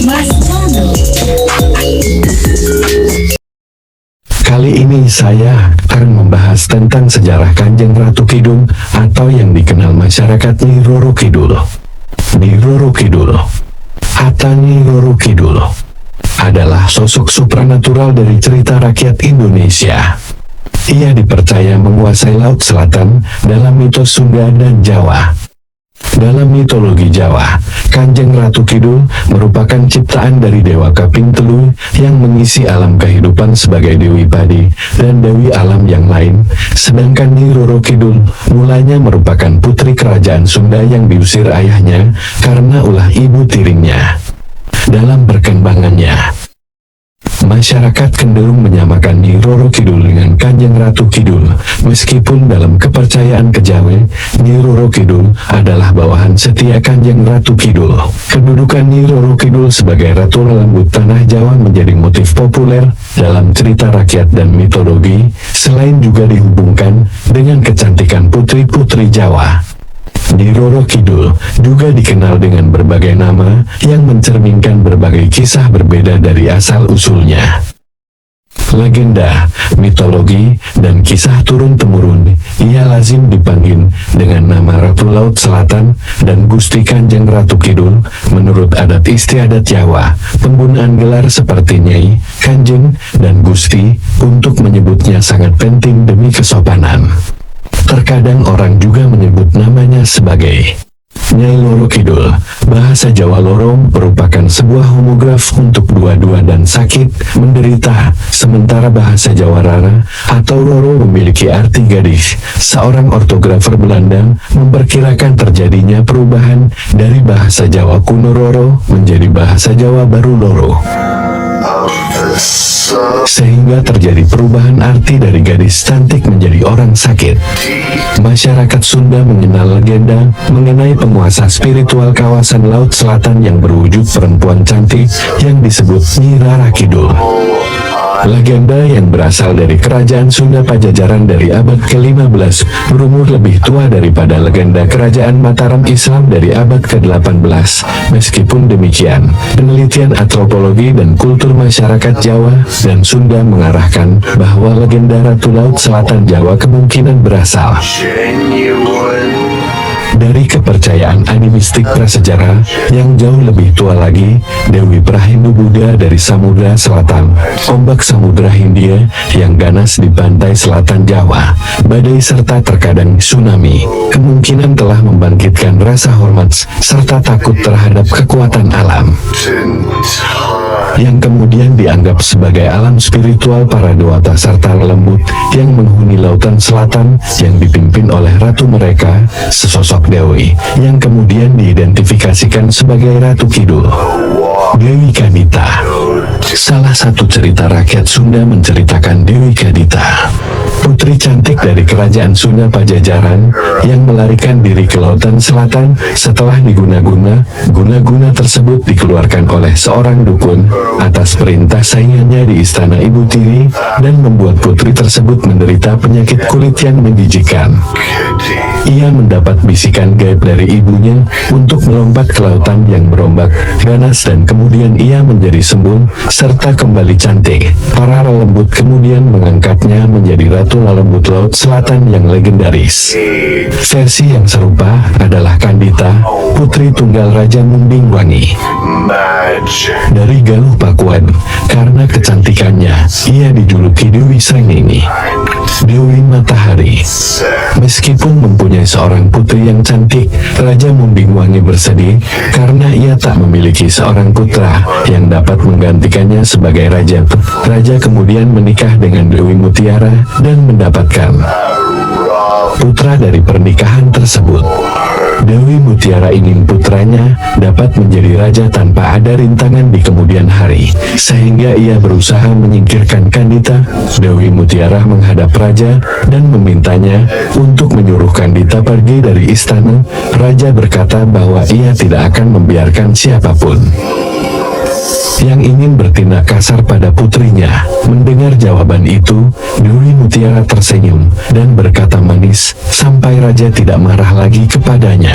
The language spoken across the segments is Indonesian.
Mas Manu. Kali ini saya akan membahas tentang sejarah Kanjeng Ratu Kidul atau yang dikenal masyarakat Nyi Roro Kidul. Nyi Roro Kidul atau Nyi Roro Kidul adalah sosok supranatural dari cerita rakyat Indonesia. Ia dipercaya menguasai Laut Selatan dalam mitos Sunda dan Jawa. Dalam mitologi Jawa, Kanjeng Ratu Kidul merupakan ciptaan dari Dewa Kaping Telu yang mengisi alam kehidupan sebagai Dewi Padi dan Dewi Alam yang lain, sedangkan Nyi Roro Kidul mulanya merupakan putri kerajaan Sunda yang diusir ayahnya karena ulah ibu tiringnya. Dalam perkembangannya, masyarakat cenderung menyamakan Nyi Roro Kidul dengan Kanjeng Ratu Kidul, meskipun dalam kepercayaan kejawen, Nyi Roro Kidul adalah bawahan setia Kanjeng Ratu Kidul. Kedudukan Nyi Roro Kidul sebagai Ratu Lembut Tanah Jawa menjadi motif populer dalam cerita rakyat dan mitologi, selain juga dihubungkan dengan kecantikan putri-putri Jawa. Nyi Roro Kidul juga dikenal dengan berbagai nama yang mencerminkan berbagai kisah berbeda dari asal-usulnya. Legenda, mitologi, dan kisah turun-temurun, ia lazim dipanggil dengan nama Ratu Laut Selatan dan Gusti Kanjeng Ratu Kidul. Menurut adat istiadat Jawa, penggunaan gelar seperti Nyai, Kanjeng, dan Gusti untuk menyebutnya sangat penting demi kesopanan. Terkadang orang juga menyebut namanya sebagai Nyai Loro Kidul. Bahasa Jawa lorong merupakan sebuah homograf untuk dua-dua dan sakit, menderita, sementara bahasa Jawa Rara atau Roro memiliki arti gadis. Seorang ortografer Belanda memperkirakan terjadinya perubahan dari bahasa Jawa kuno Roro menjadi bahasa Jawa baru Loro, sehingga terjadi perubahan arti dari gadis cantik menjadi orang sakit. Masyarakat Sunda mengenal legenda mengenai penguasa spiritual kawasan Laut Selatan yang berwujud perempuan cantik yang disebut Nyi Rara Kidul. Legenda yang berasal dari kerajaan Sunda Pajajaran dari abad ke-15 berumur lebih tua daripada legenda kerajaan Mataram Islam dari abad ke-18. Meskipun demikian, penelitian antropologi dan kultur masyarakat Jawa dan Sunda mengarahkan bahwa legenda Ratu Laut Selatan Jawa kemungkinan berasal dari kepercayaan animistik prasejarah yang jauh lebih tua lagi. Dewi Prahindu Buddha dari Samudra Selatan, ombak Samudra Hindia yang ganas di pantai selatan Jawa, badai serta terkadang tsunami, kemungkinan telah membangkitkan rasa hormat serta takut terhadap kekuatan alam, yang kemudian dianggap sebagai alam spiritual para dewata serta lembut yang menghuni lautan selatan yang dipimpin oleh ratu mereka, sesosok dewi yang kemudian diidentifikasikan sebagai Ratu Kidul. Dewi Kadita. Salah satu cerita rakyat Sunda menceritakan Dewi Kadita, putri cantik dari kerajaan Sunda Pajajaran yang melarikan diri ke lautan selatan setelah diguna-guna. Guna-guna tersebut dikeluarkan oleh seorang dukun atas perintah saingannya di istana ibu tiri dan membuat putri tersebut menderita penyakit kulit yang menjijikan. Ia mendapat bisikan gaib dari ibunya untuk melompat ke lautan yang berombak ganas dan kemudian ia menjadi sembuh serta kembali cantik. Para lembut kemudian mengangkatnya menjadi Ratu Lembut Laut Selatan yang legendaris. Versi yang serupa adalah Kandita, putri tunggal Raja Mumbing Wangi dari Galuh Pakuan. Karena kecantikannya, ia dijuluki Dewi Srengenge, Dewi Matahari. Meskipun mempunyai seorang putri yang cantik, Raja Mumbing Wangi bersedih karena ia tak memiliki seorang putra yang dapat menggantikannya sebagai raja. Raja kemudian menikah dengan Dewi Mutiara dan mendapatkan putra dari pernikahan tersebut. Dewi Mutiara ingin putranya dapat menjadi raja tanpa ada rintangan di kemudian hari, sehingga ia berusaha menyingkirkan Kandita. Dewi Mutiara menghadap raja dan memintanya untuk menyuruh Kandita pergi dari istana. Raja berkata bahwa ia tidak akan membiarkan siapapun yang ingin bertindak kasar pada putrinya. Mendengar jawaban itu, Dewi Mutiara tersenyum dan berkata manis sampai raja tidak marah lagi kepadanya.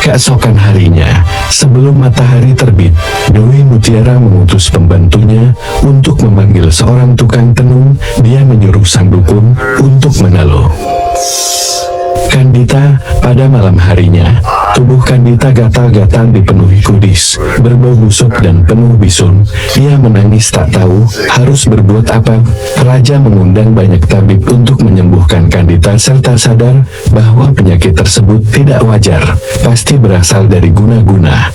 Keesokan harinya, sebelum matahari terbit, Dewi Mutiara mengutus pembantunya untuk memanggil seorang tukang tenun. Dia menyuruh sang dukun untuk meneluh Kandita. Pada malam harinya, tubuh Kandita gatal-gatal dipenuhi kudis, berbau busuk dan penuh bisul. Ia menangis tak tahu harus berbuat apa. Raja mengundang banyak tabib untuk menyembuhkan Kandita serta sadar bahwa penyakit tersebut tidak wajar, pasti berasal dari guna-guna.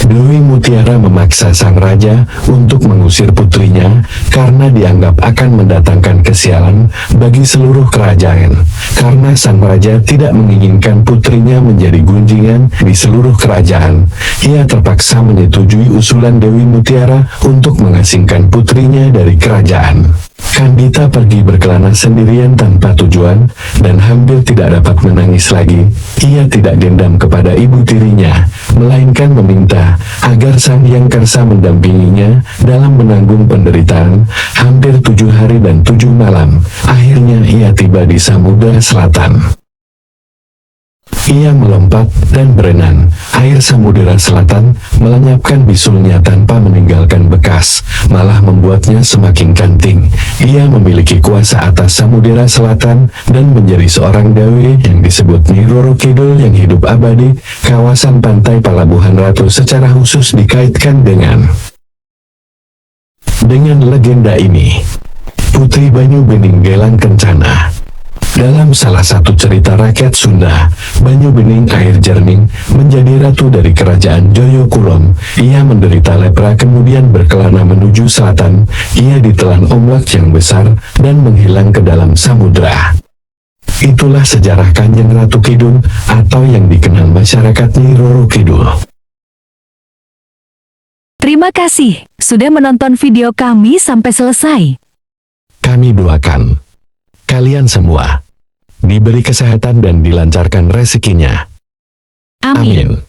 Dewi Mutiara memaksa sang raja untuk mengusir putrinya karena dianggap akan mendatangkan kesialan bagi seluruh kerajaan. Karena sang raja tidak menginginkan putrinya menjadi gunjingan di seluruh kerajaan, ia terpaksa menyetujui usulan Dewi Mutiara untuk mengasingkan putrinya dari kerajaan. Kandita pergi berkelana sendirian tanpa tujuan dan hampir tidak dapat menangis lagi. Ia tidak dendam kepada ibu tirinya, melainkan meminta agar Sang Hyang Karsa mendampinginya dalam menanggung penderitaan hampir 7 hari dan 7 malam. Akhirnya ia tiba di Samudra Selatan. Ia melompat dan berenang. Air Samudera Selatan melenyapkan bisulnya tanpa meninggalkan bekas, malah membuatnya semakin cantik. Ia memiliki kuasa atas Samudera Selatan dan menjadi seorang dewi yang disebut Nyi Roro Kidul yang hidup abadi. Kawasan pantai Palabuhan Ratu secara khusus dikaitkan dengan legenda ini. Putri Banyu Bening Gelang Kencana. Dalam salah satu cerita rakyat Sunda, Banyu Bening air jernih menjadi ratu dari kerajaan Joyo Kulon. Ia menderita lepra kemudian berkelana menuju selatan. Ia ditelan ombak yang besar dan menghilang ke dalam samudra. Itulah sejarah Kanjeng Ratu Kidul atau yang dikenal masyarakat Nyi Roro Kidul. Terima kasih sudah menonton video kami sampai selesai. Kami doakan kalian semua diberi kesehatan dan dilancarkan rezekinya. Amin. Amin.